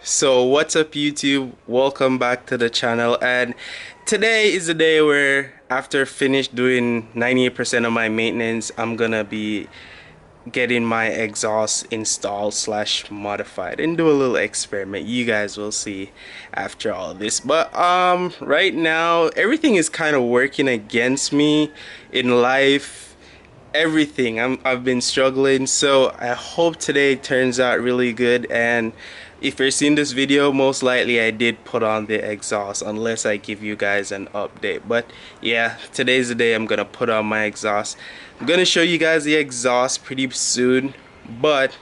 So what's up YouTube, welcome back to the channel, and today is the day where after finished doing 98% of my maintenance, I'm gonna be getting my exhaust installed slash modified and do a little experiment. You guys will see after all this, but right now everything is kind of working against me in life. Everything I've been struggling, so I hope today turns out really good. And if you're seeing this video, most likely I did put on the exhaust unless I give you guys an update. But yeah, today's the day I'm gonna put on my exhaust. I'm gonna show you guys the exhaust pretty soon, but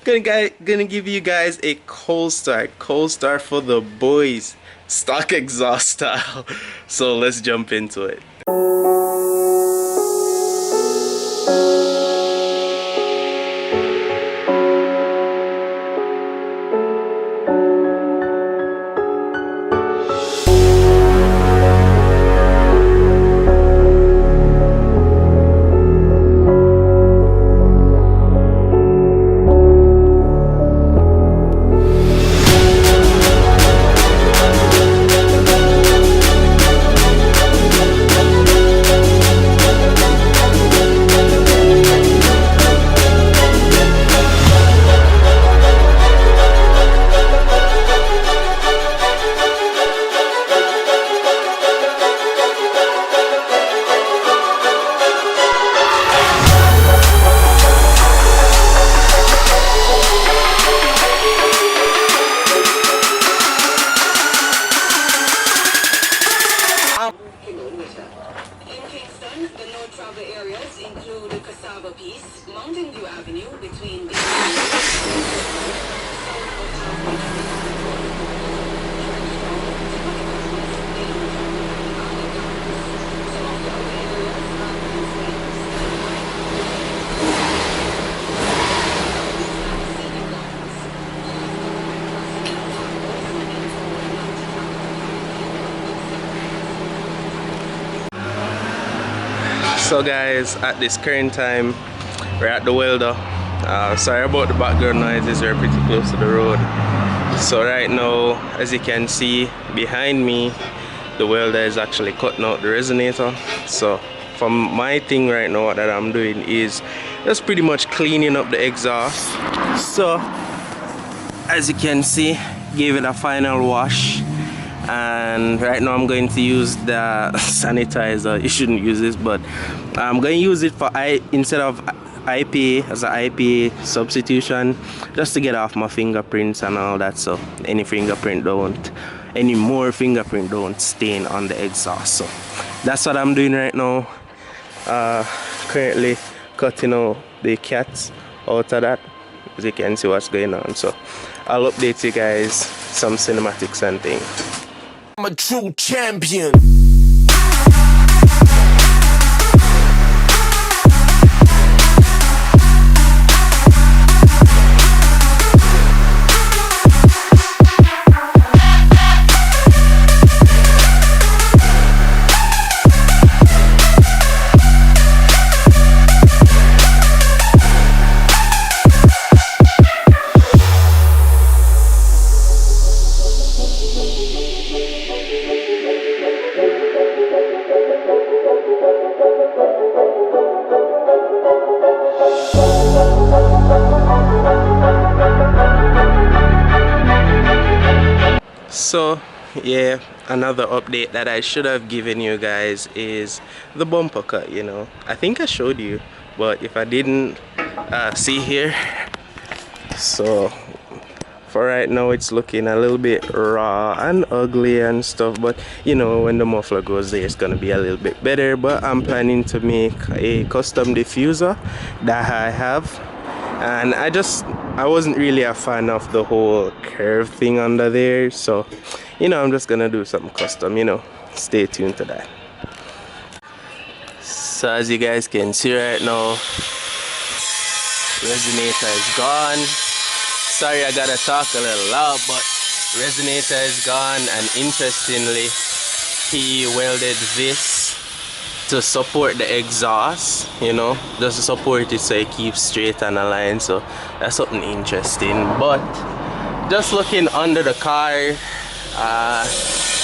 gonna give you guys a cold start for the boys, stock exhaust style. So let's jump into it. So guys, at this current time we're at the welder. Sorry about the background noises, we're pretty close to the road. So right now, as you can see behind me, the welder is actually cutting out the resonator. So from my thing right now, that I'm doing is just pretty much cleaning up the exhaust. So as you can see, gave it a final wash, and right now I'm going to use the sanitizer. You shouldn't use this, but I'm going to use it for instead of IPA, as an IPA substitution, just to get off my fingerprints and all that, so any more fingerprint don't stain on the exhaust. So that's what I'm doing right now. Currently cutting out the cats out of that, as you can see what's going on. So I'll update you guys some cinematics and things. I'm a true champion. So yeah, another update that I should have given you guys is the bumper cut. You know, I think I showed you, but if I didn't, see here. So for right now it's looking a little bit raw and ugly and stuff, but you know, when the muffler goes there it's gonna be a little bit better. But I'm planning to make a custom diffuser that I have, and I wasn't really a fan of the whole curve thing under there, so you know, I'm just gonna do something custom. You know, stay tuned to that. So as you guys can see right now, resonator is gone. Sorry, I gotta talk a little loud, but resonator is gone, and interestingly, he welded this to support the exhaust, you know, just to support it so it keeps straight and aligned. So that's something interesting. But just looking under the car. I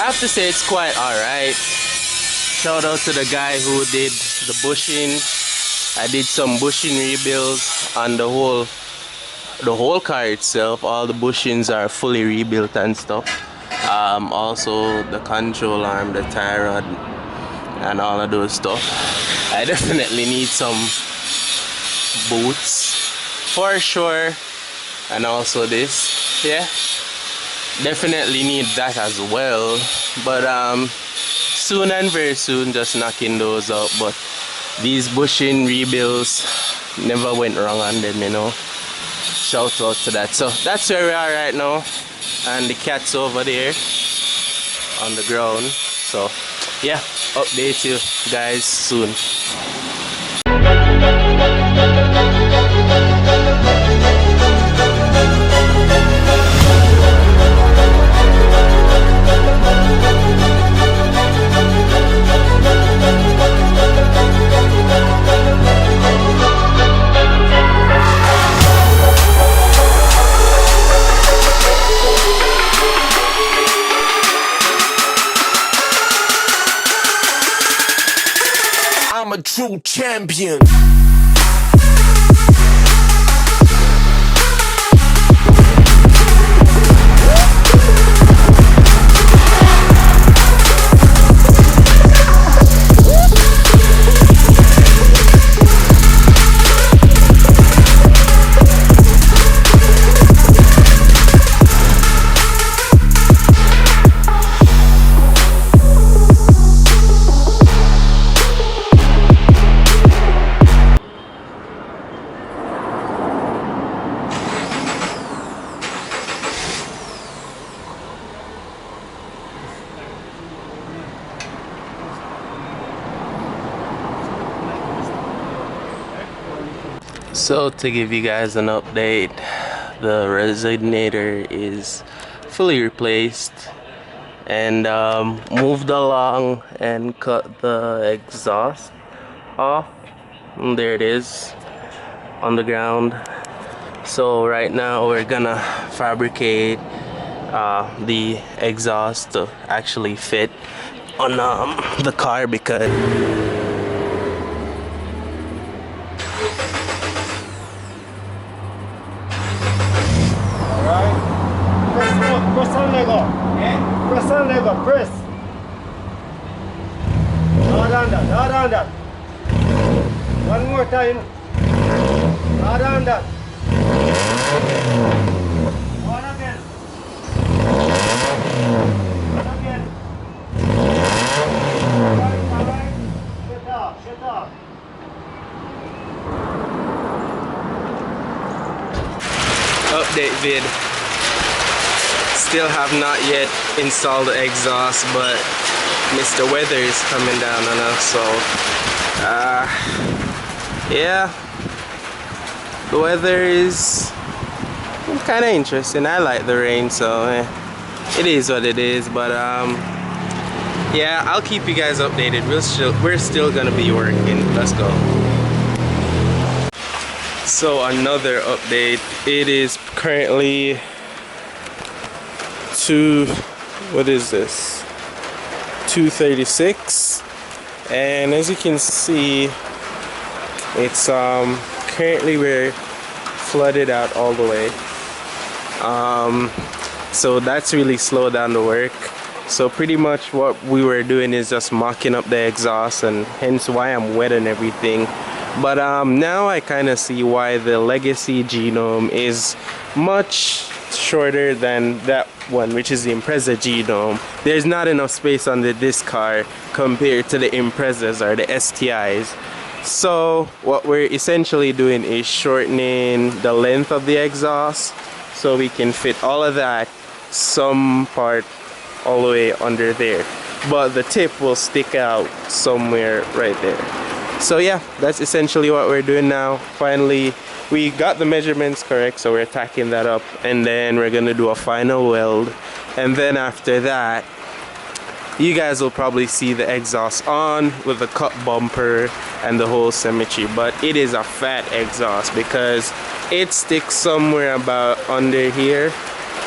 have to say it's quite alright. Shout out to the guy who did the bushing. I did some bushing rebuilds on the whole car itself. All the bushings are fully rebuilt and stuff. Also the control arm, the tie rod, and all of those stuff. I definitely need some boots for sure, and also this, yeah, definitely need that as well. But soon and very soon, just knocking those out. But these bushing rebuilds never went wrong on them, you know. Shout out to that. So that's where we are right now, and the cat's over there on the ground. So yeah, update you guys soon. I'm a true champion. So to give you guys an update, the resonator is fully replaced and moved along and cut the exhaust off. And there it is on the ground. So right now we're gonna fabricate the exhaust to actually fit on the car, because Press on leg up. Yeah. Press on leg up. Press. Hard on that. Hard on that. One more time. Hard on that. One again. One again. All right. Shut off. Shut off. update vid. Still have not yet installed the exhaust, but Mr. Weather is coming down on us, so yeah, the weather is kind of interesting. I like the rain, so it is what it is. But yeah, I'll keep you guys updated. We're still gonna be working. Let's go. So another update. It is currently what is this? 2:36, and as you can see, it's currently we're flooded out all the way. So that's really slowed down the work. So pretty much what we were doing is just mocking up the exhaust, and hence why I'm wet and everything. But now I kind of see why the Legacy Genome is much shorter than that one, which is the Impreza Genome. There's not enough space under this car compared to the Imprezas or the STIs. So what we're essentially doing is shortening the length of the exhaust so we can fit all of that, some part all the way under there, but the tip will stick out somewhere right there. So yeah, that's essentially what we're doing now. Finally, we got the measurements correct, so we're tacking that up, and then we're gonna do a final weld, and then after that you guys will probably see the exhaust on with the cut bumper and the whole symmetry. But it is a fat exhaust because it sticks somewhere about under here,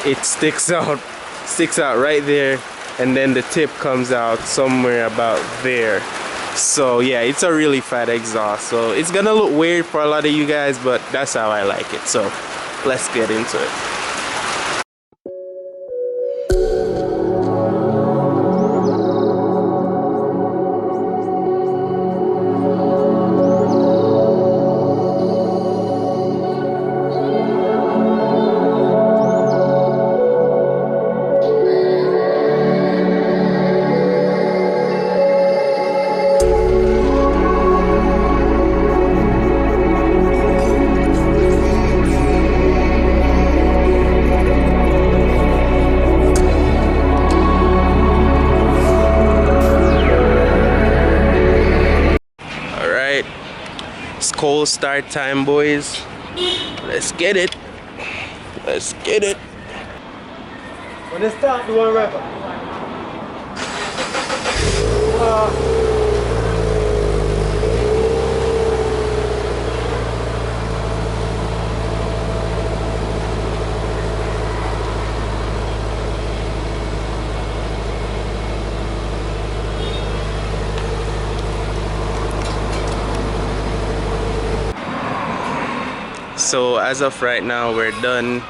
it sticks out right there, and then the tip comes out somewhere about there. So yeah, it's a really fat exhaust, so it's gonna look weird for a lot of you guys, but that's how I like it. So let's get into it. It's cold start time, boys. Let's get it. Let's get it. When they start doing record. So as of right now, we're done.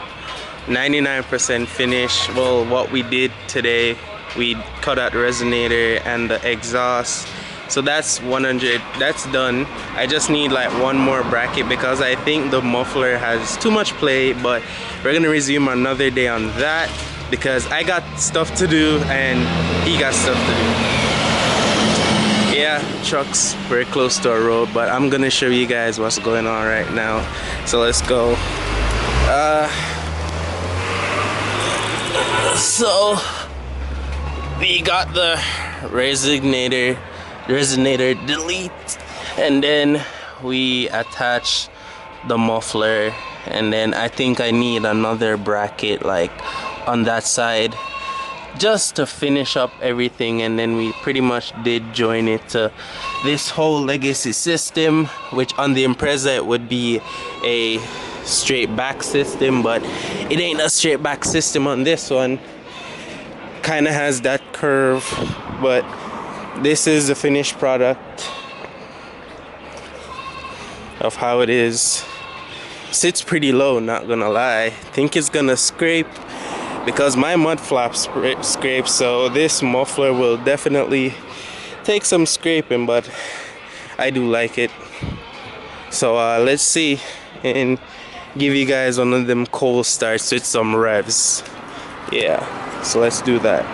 99% finished. Well, what we did today, we cut out the resonator and the exhaust. So that's 100, that's done. I just need like one more bracket because I think the muffler has too much play, but we're gonna resume another day on that because I got stuff to do and he got stuff to do. Yeah, truck's very close to a road, but I'm gonna show you guys what's going on right now. So let's go. So we got the resonator delete, and then we attach the muffler, and then I think I need another bracket like on that side just to finish up everything, and then we pretty much did join it to this whole legacy system, which on the Impreza it would be a straight back system, but it ain't a straight back system on this one. Kind of has that curve, but this is the finished product of how it is. Sits pretty low, not gonna lie. Think it's gonna scrape because my mud flaps scrape, so this muffler will definitely take some scraping, but I do like it. So let's see and give you guys one of them cold starts with some revs. Yeah, so let's do that.